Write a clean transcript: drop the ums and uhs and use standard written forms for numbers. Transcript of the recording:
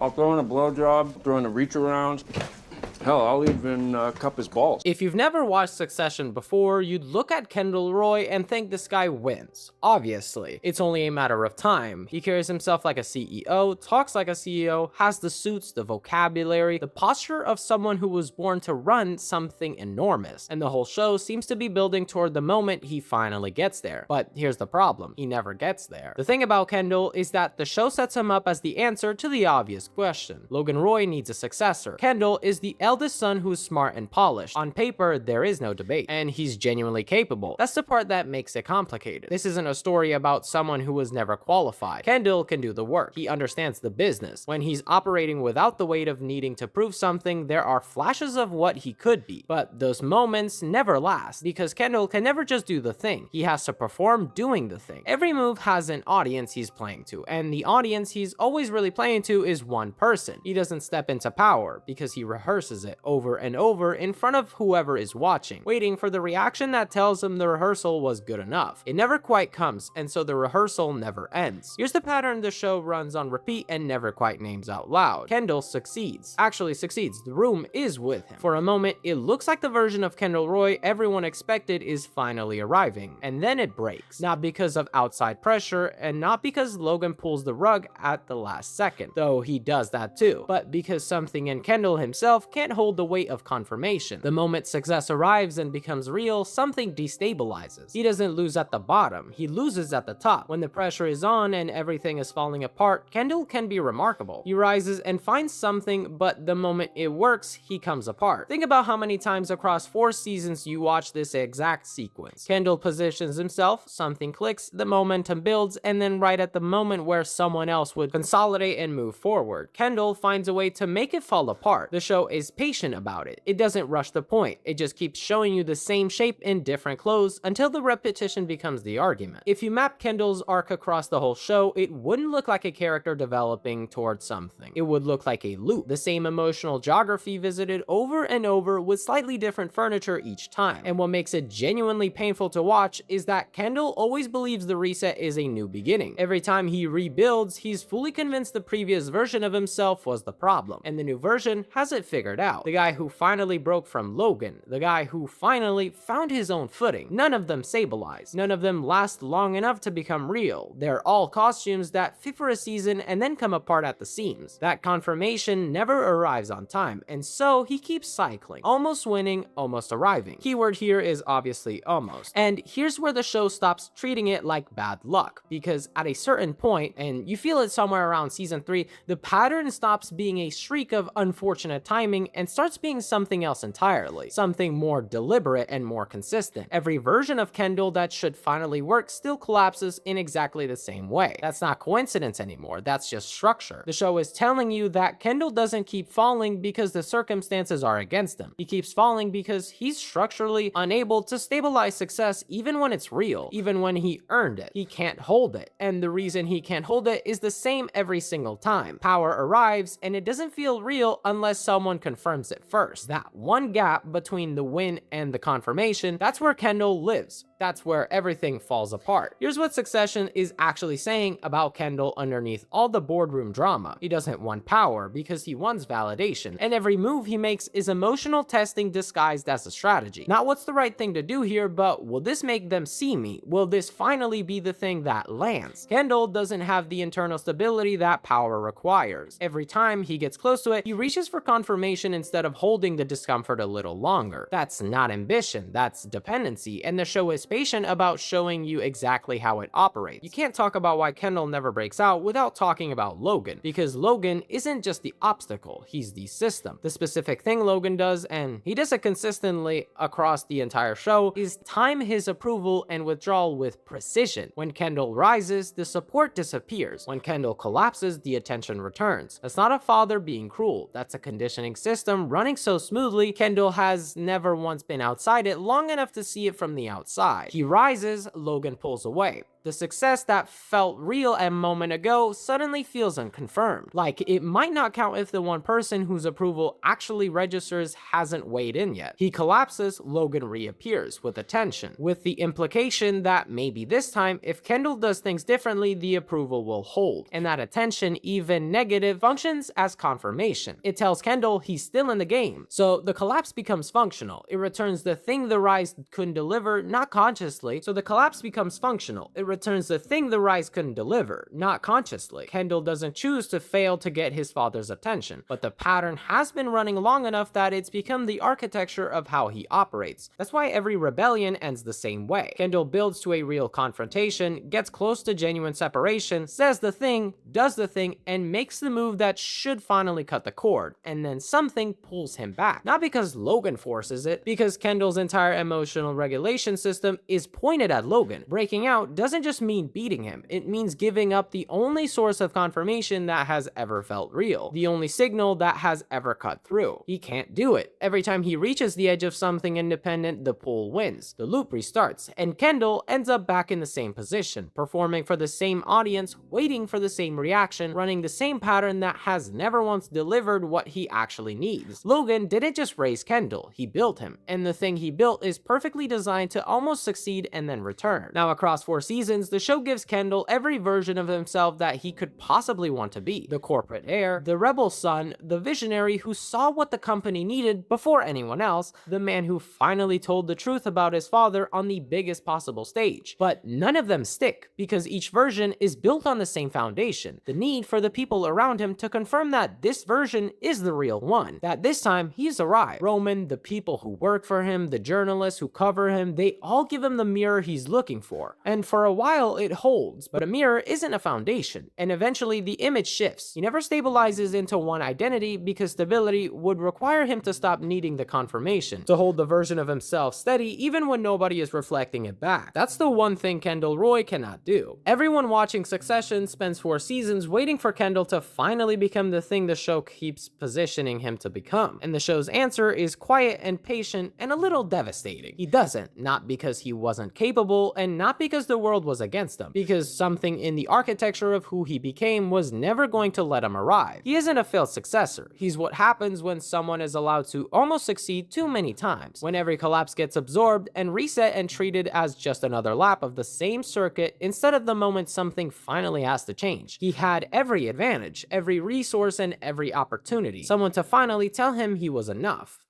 I'll throw in a blowjob, throw in a reach around. Hell, I'll even cup his balls. If you've never watched Succession before, you'd look at Kendall Roy and think this guy wins. Obviously, it's only a matter of time. He carries himself like a CEO, talks like a CEO, has the suits, the vocabulary, the posture of someone who was born to run something enormous. And the whole show seems to be building toward the moment he finally gets there. But here's the problem, he never gets there. The thing about Kendall is that the show sets him up as the answer to the obvious question. Logan Roy needs a successor. Kendall is the eldest son who's smart and polished. On paper, there is no debate, and he's genuinely capable. That's the part that makes it complicated. This isn't a story about someone who was never qualified. Kendall can do the work. He understands the business. When he's operating without the weight of needing to prove something, there are flashes of what he could be, but those moments never last because Kendall can never just do the thing. He has to perform doing the thing. Every move has an audience he's playing to, and the audience he's always really playing to is one person. He doesn't step into power because he rehearses it over and over in front of whoever is watching, waiting for the reaction that tells him the rehearsal was good enough. It never quite comes, and so the rehearsal never ends. Here's the pattern the show runs on repeat and never quite names out loud. Kendall succeeds. Actually succeeds. The room is with him. For a moment, it looks like the version of Kendall Roy everyone expected is finally arriving, and then it breaks. Not because of outside pressure, and not because Logan pulls the rug at the last second, though he does that too, but because something in Kendall himself can't hold the weight of confirmation. The moment success arrives and becomes real, something destabilizes. He doesn't lose at the bottom, he loses at the top. When the pressure is on and everything is falling apart, Kendall can be remarkable. He rises and finds something, but the moment it works, he comes apart. Think about how many times across 4 seasons you watch this exact sequence. Kendall positions himself, something clicks, the momentum builds, and then right at the moment where someone else would consolidate and move forward, Kendall finds a way to make it fall apart. The show is patient about it. It doesn't rush the point. It just keeps showing you the same shape in different clothes until the repetition becomes the argument. If you map Kendall's arc across the whole show, it wouldn't look like a character developing towards something. It would look like a loop, the same emotional geography visited over and over with slightly different furniture each time. And what makes it genuinely painful to watch is that Kendall always believes the reset is a new beginning. Every time he rebuilds, he's fully convinced the previous version of himself was the problem, and the new version has it figured out. The guy who finally broke from Logan, the guy who finally found his own footing. None of them stabilize. None of them last long enough to become real. They're all costumes that fit for a season and then come apart at the seams. That confirmation never arrives on time, and so he keeps cycling, almost winning, almost arriving. Keyword here is obviously almost. And here's where the show stops treating it like bad luck, because at a certain point, and you feel it somewhere around season 3, the pattern stops being a streak of unfortunate timing and starts being something else entirely, something more deliberate and more consistent. Every version of Kendall that should finally work still collapses in exactly the same way. That's not coincidence anymore, that's just structure. The show is telling you that Kendall doesn't keep falling because the circumstances are against him. He keeps falling because he's structurally unable to stabilize success even when it's real, even when he earned it. He can't hold it, and the reason he can't hold it is the same every single time. Power arrives, and it doesn't feel real unless someone confirms it first. That one gap between the win and the confirmation, that's where Kendall lives. That's where everything falls apart. Here's what Succession is actually saying about Kendall underneath all the boardroom drama. He doesn't want power because he wants validation, and every move he makes is emotional testing disguised as a strategy. Not what's the right thing to do here, but will this make them see me? Will this finally be the thing that lands? Kendall doesn't have the internal stability that power requires. Every time he gets close to it, he reaches for confirmation instead of holding the discomfort a little longer. That's not ambition, that's dependency, and the show is patient about showing you exactly how it operates. You can't talk about why Kendall never breaks out without talking about Logan, because Logan isn't just the obstacle, he's the system. The specific thing Logan does, and he does it consistently across the entire show, is time his approval and withdrawal with precision. When Kendall rises, the support disappears. When Kendall collapses, the attention returns. That's not a father being cruel, that's a conditioning system running so smoothly Kendall has never once been outside it long enough to see it from the outside. He rises, Logan pulls away. The success that felt real a moment ago suddenly feels unconfirmed. Like, it might not count if the one person whose approval actually registers hasn't weighed in yet. He collapses, Logan reappears with attention, with the implication that maybe this time, if Kendall does things differently, the approval will hold. And that attention, even negative, functions as confirmation. It tells Kendall he's still in the game. So the collapse becomes functional. It returns the thing the rise couldn't deliver, not consciously. So the collapse becomes functional. It returns the thing the rise couldn't deliver, not consciously. Kendall doesn't choose to fail to get his father's attention, but the pattern has been running long enough that it's become the architecture of how he operates. That's why every rebellion ends the same way. Kendall builds to a real confrontation, gets close to genuine separation, says the thing, does the thing, and makes the move that should finally cut the cord, and then something pulls him back. Not because Logan forces it, because Kendall's entire emotional regulation system is pointed at Logan. Breaking out doesn't just mean beating him, it means giving up the only source of confirmation that has ever felt real, the only signal that has ever cut through. He can't do it. Every time he reaches the edge of something independent, the pull wins. The loop restarts, and Kendall ends up back in the same position, performing for the same audience, waiting for the same reaction, running the same pattern that has never once delivered what he actually needs. Logan didn't just raise Kendall, he built him, and the thing he built is perfectly designed to almost succeed and then return. Now, across 4 seasons, the show gives Kendall every version of himself that he could possibly want to be. The corporate heir, the rebel son, the visionary who saw what the company needed before anyone else, the man who finally told the truth about his father on the biggest possible stage. But none of them stick, because each version is built on the same foundation, the need for the people around him to confirm that this version is the real one, that this time he's arrived. Roman, the people who work for him, the journalists who cover him, they all give him the mirror he's looking for. And for a while it holds, but a mirror isn't a foundation, and eventually the image shifts. He never stabilizes into one identity because stability would require him to stop needing the confirmation, to hold the version of himself steady even when nobody is reflecting it back. That's the one thing Kendall Roy cannot do. Everyone watching Succession spends 4 seasons waiting for Kendall to finally become the thing the show keeps positioning him to become, and the show's answer is quiet and patient and a little devastating. He doesn't, not because he wasn't capable, and not because the world was against him, because something in the architecture of who he became was never going to let him arrive. He isn't a failed successor. He's what happens when someone is allowed to almost succeed too many times, when every collapse gets absorbed and reset and treated as just another lap of the same circuit instead of the moment something finally has to change. He had every advantage, every resource, and every opportunity, someone to finally tell him he was enough.